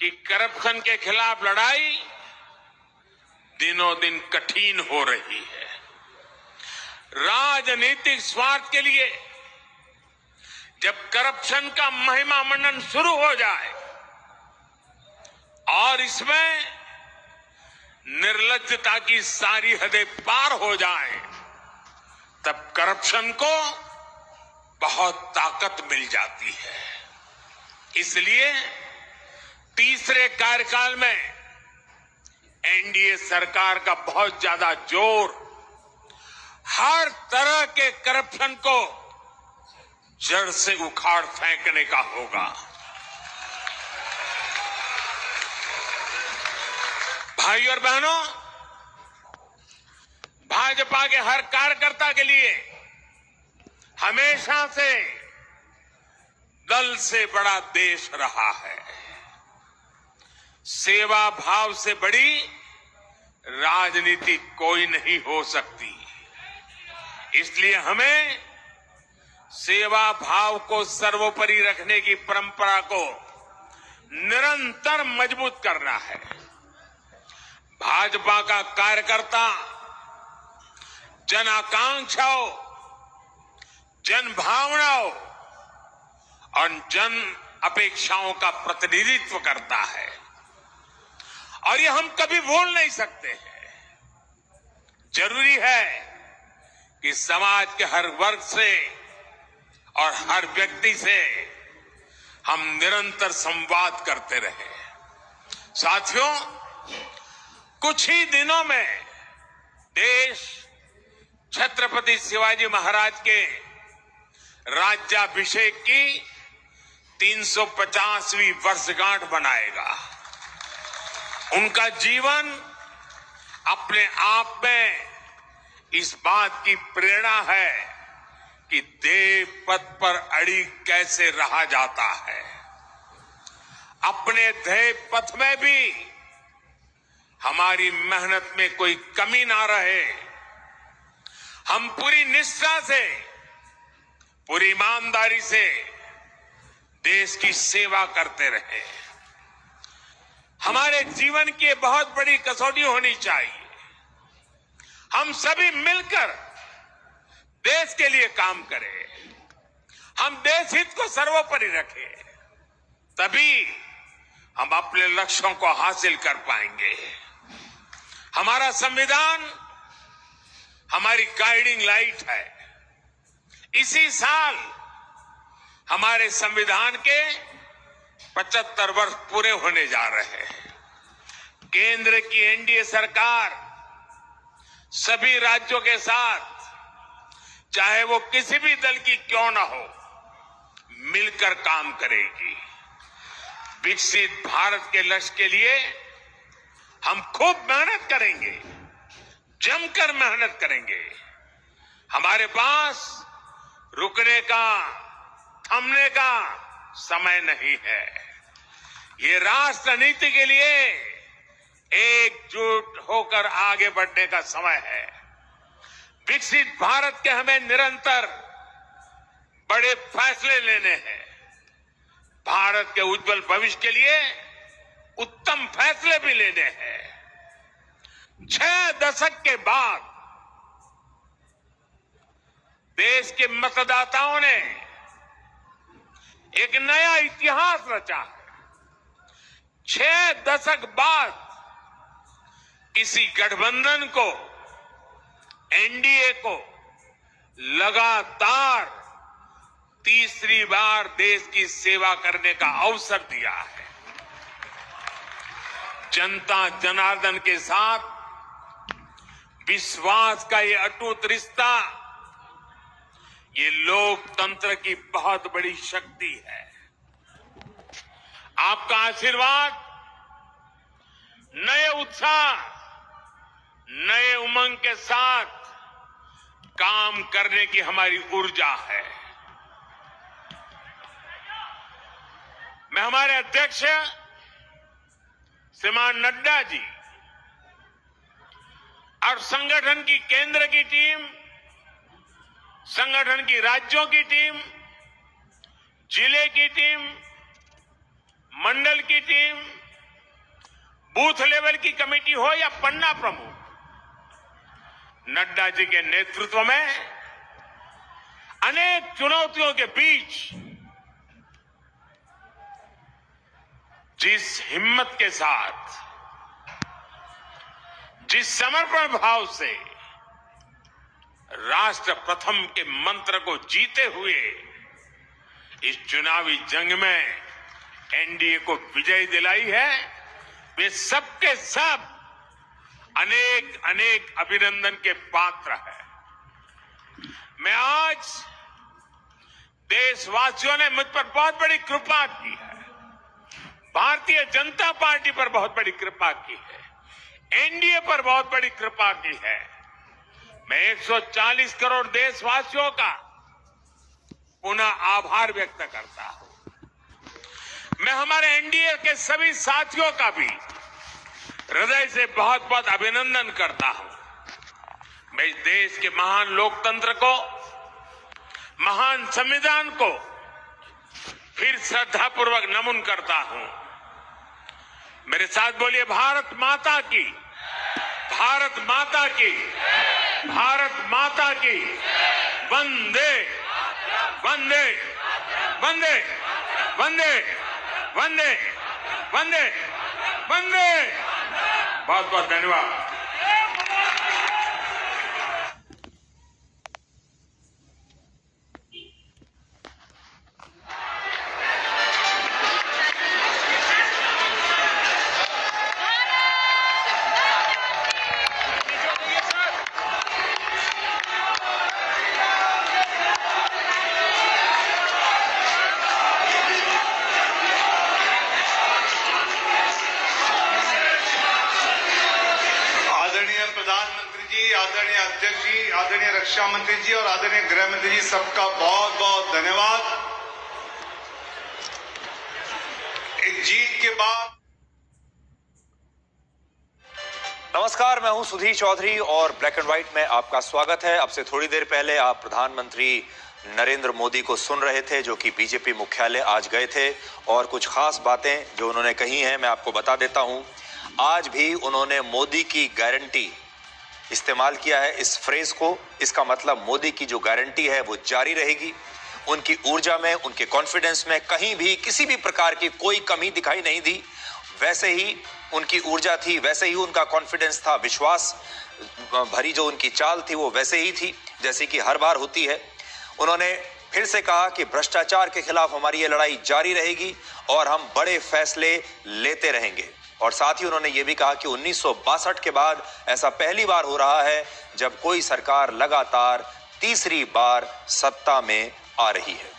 कि करप्शन के खिलाफ लड़ाई दिनों दिन कठिन हो रही है। राजनीतिक स्वार्थ के लिए जब करप्शन का महिमा मंडन शुरू हो जाए और इसमें निर्लज्जता की सारी हदें पार हो जाए, तब करप्शन को बहुत ताकत मिल जाती है। इसलिए तीसरे कार्यकाल में एनडीए सरकार का बहुत ज्यादा जोर हर तरह के करप्शन को जड़ से उखाड़ फेंकने का होगा। भाई और बहनों, भाजपा के हर कार्यकर्ता के लिए हमेशा से दल से बड़ा देश रहा है। सेवा भाव से बड़ी राजनीति कोई नहीं हो सकती। इसलिए हमें सेवा भाव को सर्वोपरि रखने की परंपरा को निरंतर मजबूत करना है। भाजपा का कार्यकर्ता जन आकांक्षाओं, जन भावनाओं और जन अपेक्षाओं का प्रतिनिधित्व करता है और ये हम कभी भूल नहीं सकते हैं। जरूरी है कि समाज के हर वर्ग से और हर व्यक्ति से हम निरंतर संवाद करते रहे। साथियों, कुछ ही दिनों में देश छत्रपति शिवाजी महाराज के राज्याभिषेक की 350वीं वर्षगांठ मनाएगा। उनका जीवन अपने आप में इस बात की प्रेरणा है कि देव पथ पर अड़ी कैसे रहा जाता है। अपने देव पथ में भी हमारी मेहनत में कोई कमी ना रहे। हम पूरी निष्ठा से, पूरी ईमानदारी से देश की सेवा करते रहे। हमारे जीवन की बहुत बड़ी कसौटी होनी चाहिए। हम सभी मिलकर देश के लिए काम करें, हम देश हित को सर्वोपरि रखें, तभी हम अपने लक्ष्यों को हासिल कर पाएंगे। हमारा संविधान हमारी गाइडिंग लाइट है। इसी साल हमारे संविधान के 75 वर्ष पूरे होने जा रहे हैं। केंद्र की एनडीए सरकार सभी राज्यों के साथ, चाहे वो किसी भी दल की क्यों ना हो, मिलकर काम करेगी। विकसित भारत के लक्ष्य के लिए हम खूब मेहनत करेंगे, जमकर मेहनत करेंगे। हमारे पास रुकने का, थमने का समय नहीं है। ये राष्ट्र नीति के लिए एकजुट होकर आगे बढ़ने का समय है। विकसित भारत के हमें निरंतर बड़े फैसले लेने हैं। भारत के उज्जवल भविष्य के लिए उत्तम फैसले भी लेने हैं। 6 दशक के बाद देश के मतदाताओं ने एक नया इतिहास रचा है। 6 दशक बाद किसी गठबंधन को, एनडीए को लगातार तीसरी बार देश की सेवा करने का अवसर दिया है। जनता जनार्दन के साथ विश्वास का ये अटूट रिश्ता, ये लोकतंत्र की बहुत बड़ी शक्ति है। आपका आशीर्वाद नए उत्साह, नए उमंग के साथ काम करने की हमारी ऊर्जा है। मैं हमारे अध्यक्ष श्रीमान नड्डा जी और संगठन की केंद्र की टीम, संगठन की राज्यों की टीम, जिले की टीम, मंडल की टीम, बूथ लेवल की कमेटी हो या पन्ना प्रमुख, नड्डा जी के नेतृत्व में अनेक चुनौतियों के बीच जिस हिम्मत के साथ, जिस समर्पण भाव से राष्ट्र प्रथम के मंत्र को जीते हुए इस चुनावी जंग में एनडीए को विजय दिलाई है, वे सबके सब अनेक अनेक अभिनंदन के पात्र हैं। मैं आज देशवासियों ने मुझ पर बहुत बड़ी कृपा की है, भारतीय जनता पार्टी पर बहुत बड़ी कृपा की है, एनडीए पर बहुत बड़ी कृपा की है। मैं 140 करोड़ देशवासियों का पुनः आभार व्यक्त करता हूं। मैं हमारे एनडीए के सभी साथियों का भी हृदय से बहुत बहुत अभिनंदन करता हूं। मैं इस देश के महान लोकतंत्र को, महान संविधान को फिर श्रद्धापूर्वक नमन करता हूं। मेरे साथ बोलिए, भारत माता की, भारत माता की, भारत माता की, वंदे वंदे वंदे वंदे वंदे वंदे वंदे। बहुत बहुत धन्यवाद। आदरणीय अध्यक्ष जी, आदरणीय रक्षा मंत्री जी और आदरणीय गृह मंत्री जी, सबका बहुत बहुत धन्यवाद। एक जीत के बाद नमस्कार, मैं हूं सुधीर चौधरी और ब्लैक एंड व्हाइट में आपका स्वागत है। अब से थोड़ी देर पहले आप प्रधानमंत्री नरेंद्र मोदी को सुन रहे थे, जो कि बीजेपी मुख्यालय आज गए थे और कुछ खास बातें जो उन्होंने कही हैं मैं आपको बता देता हूं। आज भी उन्होंने मोदी की गारंटी इस्तेमाल किया है, इस फ्रेज को। इसका मतलब मोदी की जो गारंटी है वो जारी रहेगी। उनकी ऊर्जा में, उनके कॉन्फिडेंस में कहीं भी किसी भी प्रकार की कोई कमी दिखाई नहीं दी। वैसे ही उनकी ऊर्जा थी, वैसे ही उनका कॉन्फिडेंस था, विश्वास भरी जो उनकी चाल थी वो वैसे ही थी जैसे कि हर बार होती है। उन्होंने फिर से कहा कि भ्रष्टाचार के खिलाफ हमारी ये लड़ाई जारी रहेगी और हम बड़े फैसले लेते रहेंगे। और साथ ही उन्होंने ये भी कहा कि 1962 के बाद ऐसा पहली बार हो रहा है जब कोई सरकार लगातार तीसरी बार सत्ता में आ रही है।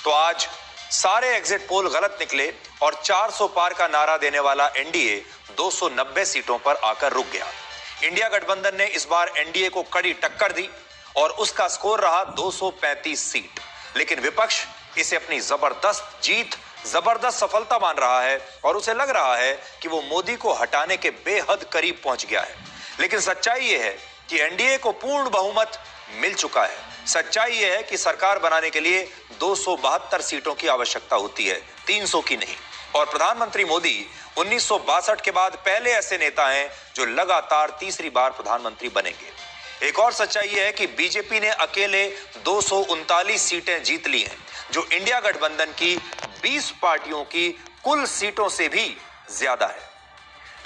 तो आज सारे एग्जिट पोल गलत निकले और 400 पार का नारा देने वाला एनडीए 290 सीटों पर आकर रुक गया। इंडिया गठबंधन ने इस बार एनडीए को कड़ी टक्कर दी और उसका स्कोर रहा 235 सीट। लेकिन विपक्ष इसे अपनी जबरदस्त जीत, जबरदस्त सफलता मान रहा है और उसे लग रहा है कि वो मोदी को हटाने के बेहद करीब पहुंच गया है। लेकिन सच्चाई ये है कि एनडीए को पूर्ण बहुमत मिल चुका है। सच्चाई ये है कि सरकार बनाने के लिए 272 सीटों की आवश्यकता होती है, 300 की नहीं। और प्रधानमंत्री मोदी 1962 के बाद पहले ऐसे नेता हैं जो लगातार तीसरी बार प्रधानमंत्री बनेंगे। एक और सच्चाई है कि बीजेपी ने अकेले 239 सीटें जीत ली हैं, जो इंडिया गठबंधन की 20 पार्टियों की कुल सीटों से भी ज्यादा है।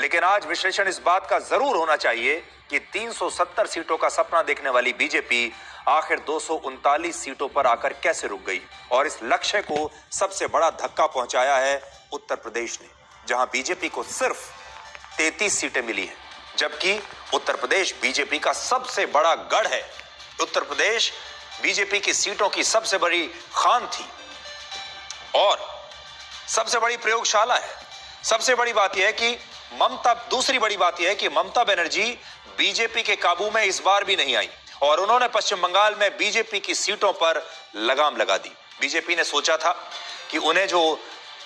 लेकिन आज विश्लेषण इस बात का जरूर होना चाहिए कि 370 सीटों का सपना देखने वाली बीजेपी आखिर 239 सीटों पर आकर कैसे रुक गई। और इस लक्ष्य को सबसे बड़ा धक्का पहुंचाया है उत्तर प्रदेश ने, जहां बीजेपी को सिर्फ 33 सीटें मिली हैं, जबकि उत्तर प्रदेश बीजेपी का सबसे बड़ा गढ़ है। उत्तर प्रदेश बीजेपी की सीटों की सबसे बड़ी खान थी और सबसे बड़ी प्रयोगशाला है। सबसे बड़ी बात यह है कि दूसरी बड़ी बात यह है कि ममता बनर्जी बीजेपी के काबू में इस बार भी नहीं आई और उन्होंने पश्चिम बंगाल में बीजेपी की सीटों पर लगाम लगा दी। बीजेपी ने सोचा था कि उन्हें जो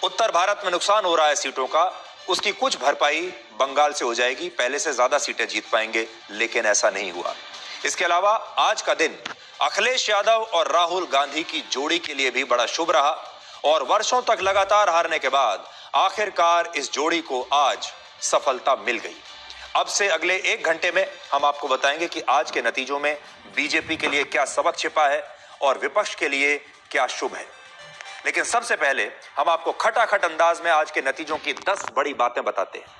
उत्तर भारत में नुकसान हो रहा है सीटों का, उसकी कुछ भरपाई बंगाल से हो जाएगी, पहले से ज्यादा सीटें जीत पाएंगे, लेकिन ऐसा नहीं हुआ। इसके अलावा आज का दिन अखिलेश यादव और राहुल गांधी की जोड़ी के लिए भी बड़ा शुभ रहा और वर्षों तक लगातार हारने के बाद आखिरकार इस जोड़ी को आज सफलता मिल गई। अब से अगले 1 घंटे में हम आपको बताएंगे कि आज के नतीजों में बीजेपी के लिए क्या सबक छिपा है और विपक्ष के लिए क्या शुभ है। लेकिन सबसे पहले हम आपको खटाखट अंदाज में आज के नतीजों की 10 बड़ी बातें बताते हैं।